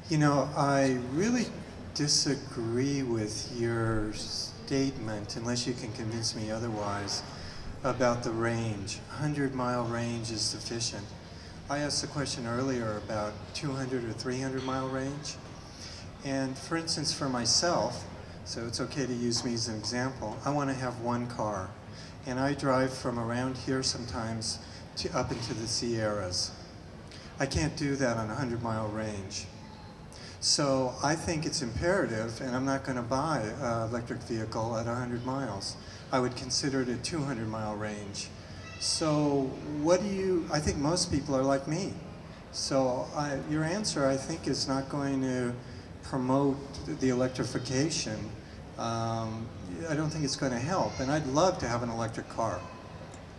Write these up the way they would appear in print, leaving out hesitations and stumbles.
You know, I really disagree with your statement, unless you can convince me otherwise, about the range. 100-mile range is sufficient. I asked the question earlier about 200 or 300-mile range. And for instance, for myself, so it's okay to use me as an example, I want to have one car. And I drive from around here sometimes up into the Sierras. I can't do that on a 100-mile range. So I think it's imperative, and I'm not going to buy an electric vehicle at 100 miles. I would consider it a 200-mile range. So what do you, I think most people are like me. So your answer, I think, is not going to promote the electrification. I don't think it's going to help, and I'd love to have an electric car.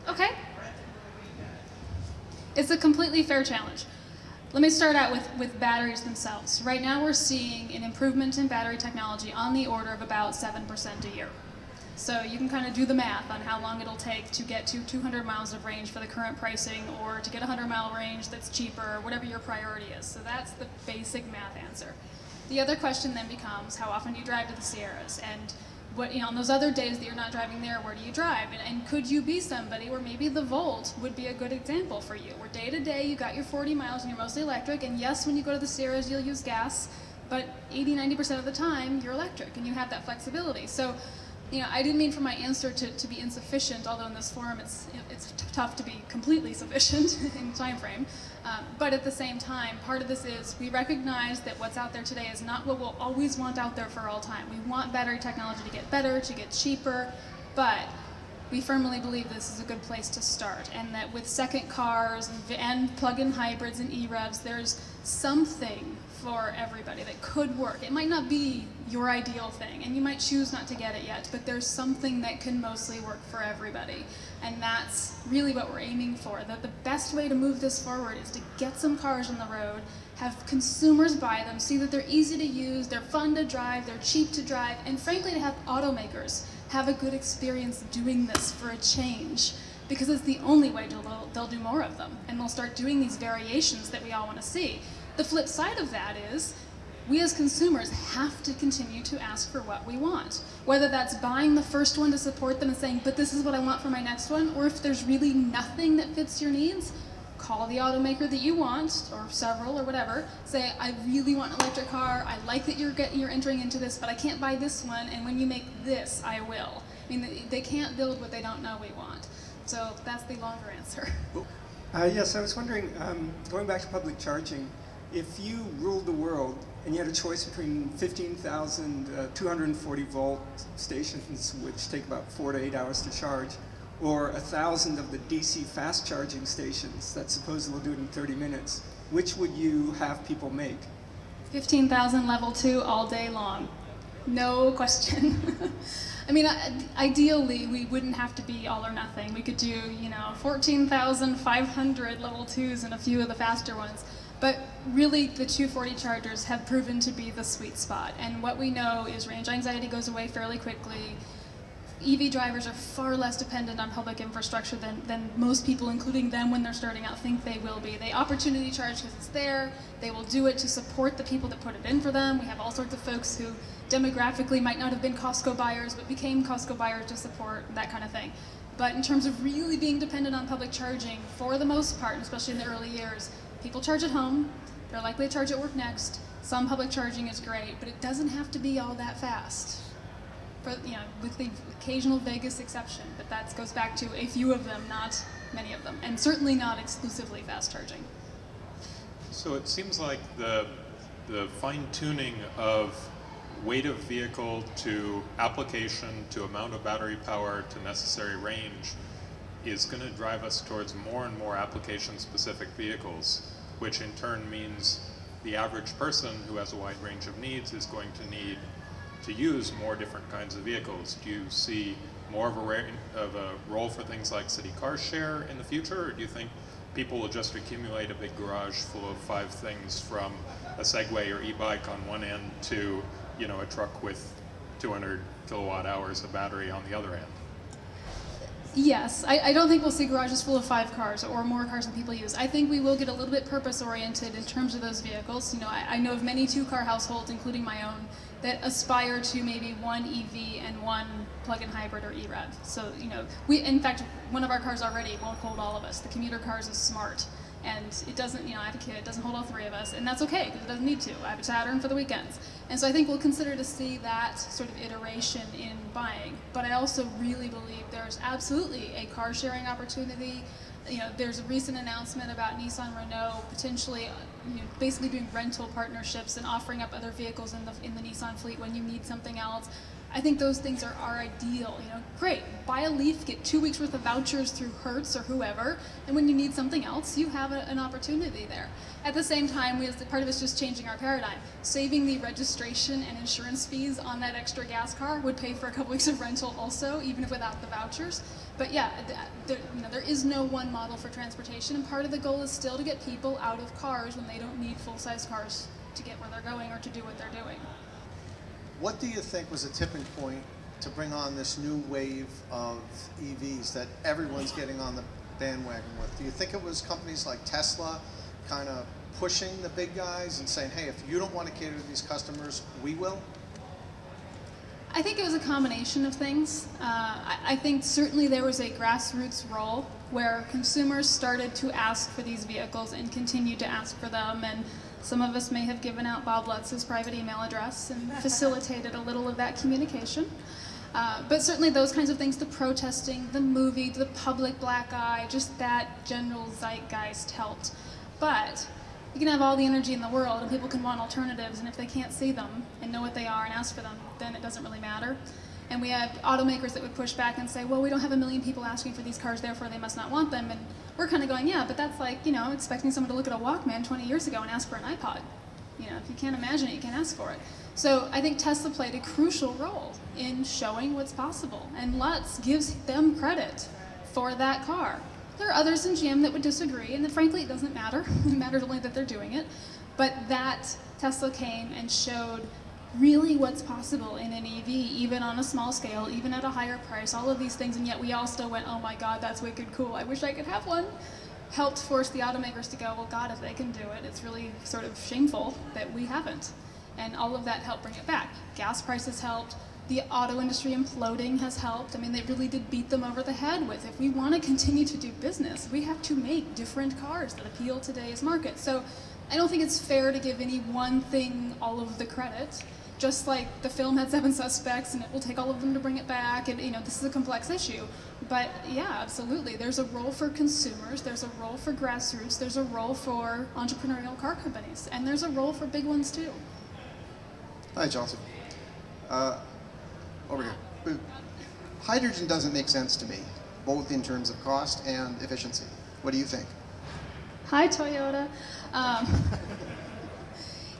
Okay. It's a completely fair challenge. Let me start out with batteries themselves. Right now we're seeing an improvement in battery technology on the order of about 7% a year. So you can kind of do the math on how long it'll take to get to 200 miles of range for the current pricing, or to get a 100-mile range that's cheaper, whatever your priority is. So that's the basic math answer. The other question then becomes, how often do you drive to the Sierras? And what, on those other days that you're not driving there, where do you drive? And could you be somebody where maybe the Volt would be a good example for you, where day to day you got your 40 miles and you're mostly electric, and yes, when you go to the Sierras you'll use gas, but 80–90% of the time you're electric and you have that flexibility. So, I didn't mean for my answer to be insufficient, although in this forum it's tough to be completely sufficient in time frame. But at the same time, part of this is we recognize that what's out there today is not what we'll always want out there for all time. We want battery technology to get better, to get cheaper, but we firmly believe this is a good place to start, and that with second cars and plug-in hybrids and e-revs, there's something for everybody that could work. It might not be your ideal thing, and you might choose not to get it yet, but there's something that can mostly work for everybody. And that's really what we're aiming for. That the best way to move this forward is to get some cars on the road, have consumers buy them, see that they're easy to use, they're fun to drive, they're cheap to drive, and frankly to have automakers have a good experience doing this for a change, because it's the only way they'll do more of them, and they'll start doing these variations that we all want to see. The flip side of that is, we as consumers have to continue to ask for what we want. Whether that's buying the first one to support them and saying, but this is what I want for my next one, or if there's really nothing that fits your needs, call the automaker that you want, or several, or whatever, say, I really want an electric car, I like that you're entering into this, but I can't buy this one, and when you make this, I will. I mean, they can't build what they don't know we want. So that's the longer answer. Yes, I was wondering, going back to public charging, if you ruled the world and you had a choice between 15,000 240 volt stations, which take about 4 to 8 hours to charge, or 1,000 of the DC fast charging stations that supposedly will do it in 30 minutes, which would you have people make? 15,000 level 2 all day long. No question. I mean, ideally, we wouldn't have to be all or nothing. We could do, 14,500 level 2s and a few of the faster ones. But really, the 240 chargers have proven to be the sweet spot. And what we know is range anxiety goes away fairly quickly. EV drivers are far less dependent on public infrastructure than most people, including them when they're starting out, think they will be. They opportunity charge because it's there. They will do it to support the people that put it in for them. We have all sorts of folks who demographically might not have been Costco buyers, but became Costco buyers to support that kind of thing. But in terms of really being dependent on public charging, for the most part, and especially in the early years, people charge at home. They're likely to charge at work next. Some public charging is great, but it doesn't have to be all that fast. With the occasional Vegas exception, but that goes back to a few of them, not many of them, and certainly not exclusively fast charging. So it seems like the fine-tuning of weight of vehicle to application to amount of battery power to necessary range is going to drive us towards more and more application-specific vehicles, which in turn means the average person who has a wide range of needs is going to need to use more different kinds of vehicles. Do you see more of a role for things like city car share in the future, or do you think people will just accumulate a big garage full of 5 things, from a Segway or e-bike on one end to a truck with 200 kilowatt hours of battery on the other end? Yes, I don't think we'll see garages full of 5 cars or more cars than people use. I think we will get a little bit purpose-oriented in terms of those vehicles. You know, I know of many 2-car households, including my own, that aspire to maybe 1 EV and 1 plug-in hybrid or EREV. So, you know, in fact, one of our cars already won't hold all of us. The commuter cars is smart. And it doesn't, you know, I have a kid, it doesn't hold all 3 of us, and that's okay, because it doesn't need to. I have a Saturn for the weekends. And so I think we'll consider to see that sort of iteration in buying. But I also really believe there's absolutely a car sharing opportunity. You know, there's a recent announcement about Nissan Renault potentially, you know, basically doing rental partnerships and offering up other vehicles in the Nissan fleet when you need something else. I think those things are ideal. You know, great, buy a Leaf, get 2 weeks worth of vouchers through Hertz or whoever, and when you need something else, you have an opportunity there. At the same time, part of it's just changing our paradigm. Saving the registration and insurance fees on that extra gas car would pay for a couple weeks of rental also, even if without the vouchers. But yeah, you know, there is no one model for transportation, and part of the goal is still to get people out of cars when they don't need full-size cars to get where they're going or to do what they're doing. What do you think was a tipping point to bring on this new wave of EVs that everyone's getting on the bandwagon with? Do you think it was companies like Tesla kind of pushing the big guys and saying, hey, if you don't want to cater to these customers, we will? I think it was a combination of things. I think certainly there was a grassroots role where consumers started to ask for these vehicles and continued to ask for them, and some of us may have given out Bob Lutz's private email address and facilitated a little of that communication. But certainly those kinds of things, the protesting, the movie, the public black eye, just that general zeitgeist helped. But you can have all the energy in the world and people can want alternatives, and if they can't see them and know what they are and ask for them, then it doesn't really matter. And we had automakers that would push back and say, well, we don't have 1 million people asking for these cars, therefore they must not want them. And we're kind of going, yeah, but that's like, you know, expecting someone to look at a Walkman 20 years ago and ask for an iPod. You know, if you can't imagine it, you can't ask for it. So I think Tesla played a crucial role in showing what's possible. And Lutz gives them credit for that car. There are others in GM that would disagree, and frankly, it doesn't matter. It matters only that they're doing it. But that Tesla came and showed really what's possible in an EV, even on a small scale, even at a higher price, all of these things, and yet we all still went, oh my God, that's wicked cool, I wish I could have one. Helped force the automakers to go, well God, if they can do it, it's really sort of shameful that we haven't. And all of that helped bring it back. Gas prices helped, the auto industry imploding has helped. I mean, they really did beat them over the head with, if we want to continue to do business, we have to make different cars that appeal to today's market. So I don't think it's fair to give any one thing all of the credit. Just like the film had 7 suspects, and it will take all of them to bring it back, and you know, this is a complex issue. But yeah, absolutely, there's a role for consumers, there's a role for grassroots, there's a role for entrepreneurial car companies, and there's a role for big ones too. Hi, Chelsea. Over here. Hydrogen doesn't make sense to me, both in terms of cost and efficiency. What do you think? Hi, Toyota.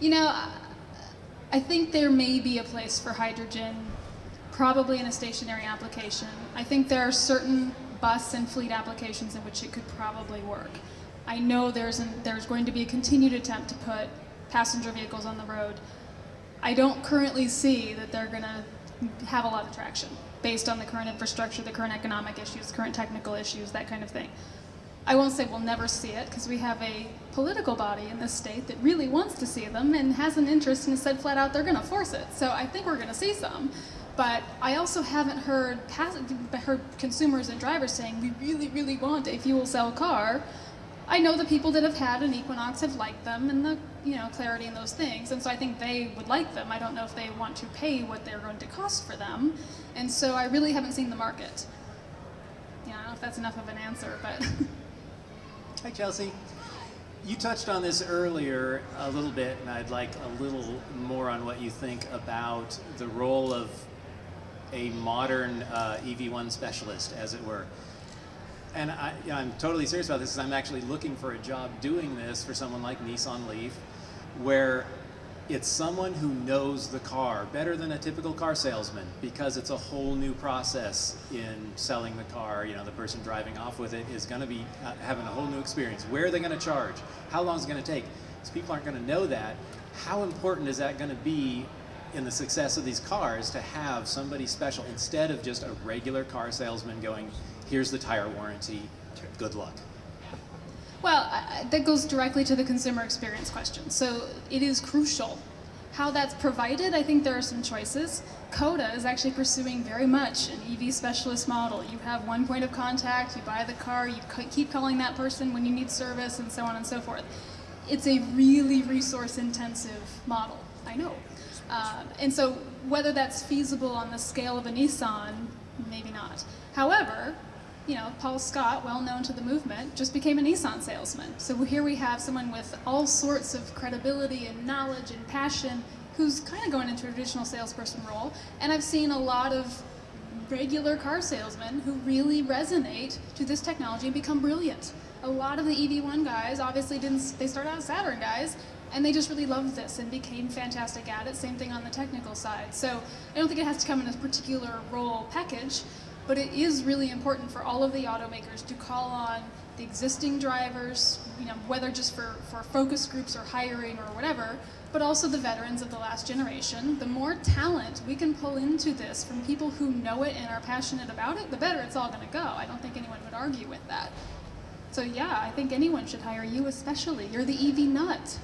You know, I think there may be a place for hydrogen, probably in a stationary application. I think there are certain bus and fleet applications in which it could probably work. I know there's going to be a continued attempt to put passenger vehicles on the road. I don't currently see that they're going to have a lot of traction based on the current infrastructure, the current economic issues, current technical issues, that kind of thing. I won't say we'll never see it, because we have a political body in this state that really wants to see them and has an interest and has said flat out they're going to force it. So I think we're going to see some. But I also haven't heard consumers and drivers saying, we really, really want a fuel cell car. I know the people that have had an Equinox have liked them, and the clarity in those things, and so I think they would like them. I don't know if they want to pay what they're going to cost for them, and so I really haven't seen the market. Yeah, I don't know if that's enough of an answer, but... Hi, Chelsea. You touched on this earlier a little bit, and I'd like a little more on what you think about the role of a modern EV1 specialist, as it were. And I'm totally serious about this, because I'm actually looking for a job doing this for someone like Nissan Leaf, where it's someone who knows the car better than a typical car salesman, because it's a whole new process in selling the car. You know, the person driving off with it is going to be having a whole new experience. Where are they going to charge? How long is it going to take? Because people aren't going to know that. How important is that going to be in the success of these cars to have somebody special instead of just a regular car salesman going, here's the tire warranty, good luck. Well, that goes directly to the consumer experience question. So it is crucial. How that's provided, I think there are some choices. Coda is actually pursuing very much an EV specialist model. You have one point of contact, you buy the car, you keep calling that person when you need service, and so on and so forth. It's a really resource-intensive model, I know. And so whether that's feasible on the scale of a Nissan, maybe not. However, you know, Paul Scott, well known to the movement, just became a Nissan salesman. So here we have someone with all sorts of credibility and knowledge and passion who's kind of going into a traditional salesperson role. And I've seen a lot of regular car salesmen who really resonate to this technology and become brilliant. A lot of the EV1 guys obviously they started out as Saturn guys, and they just really loved this and became fantastic at it. Same thing on the technical side. So I don't think it has to come in a particular role package, but it is really important for all of the automakers to call on the existing drivers, you know, whether just for focus groups or hiring or whatever, but also the veterans of the last generation. The more talent we can pull into this from people who know it and are passionate about it, the better it's all going to go. I don't think anyone would argue with that. So yeah, I think anyone should hire you especially. You're the EV nut.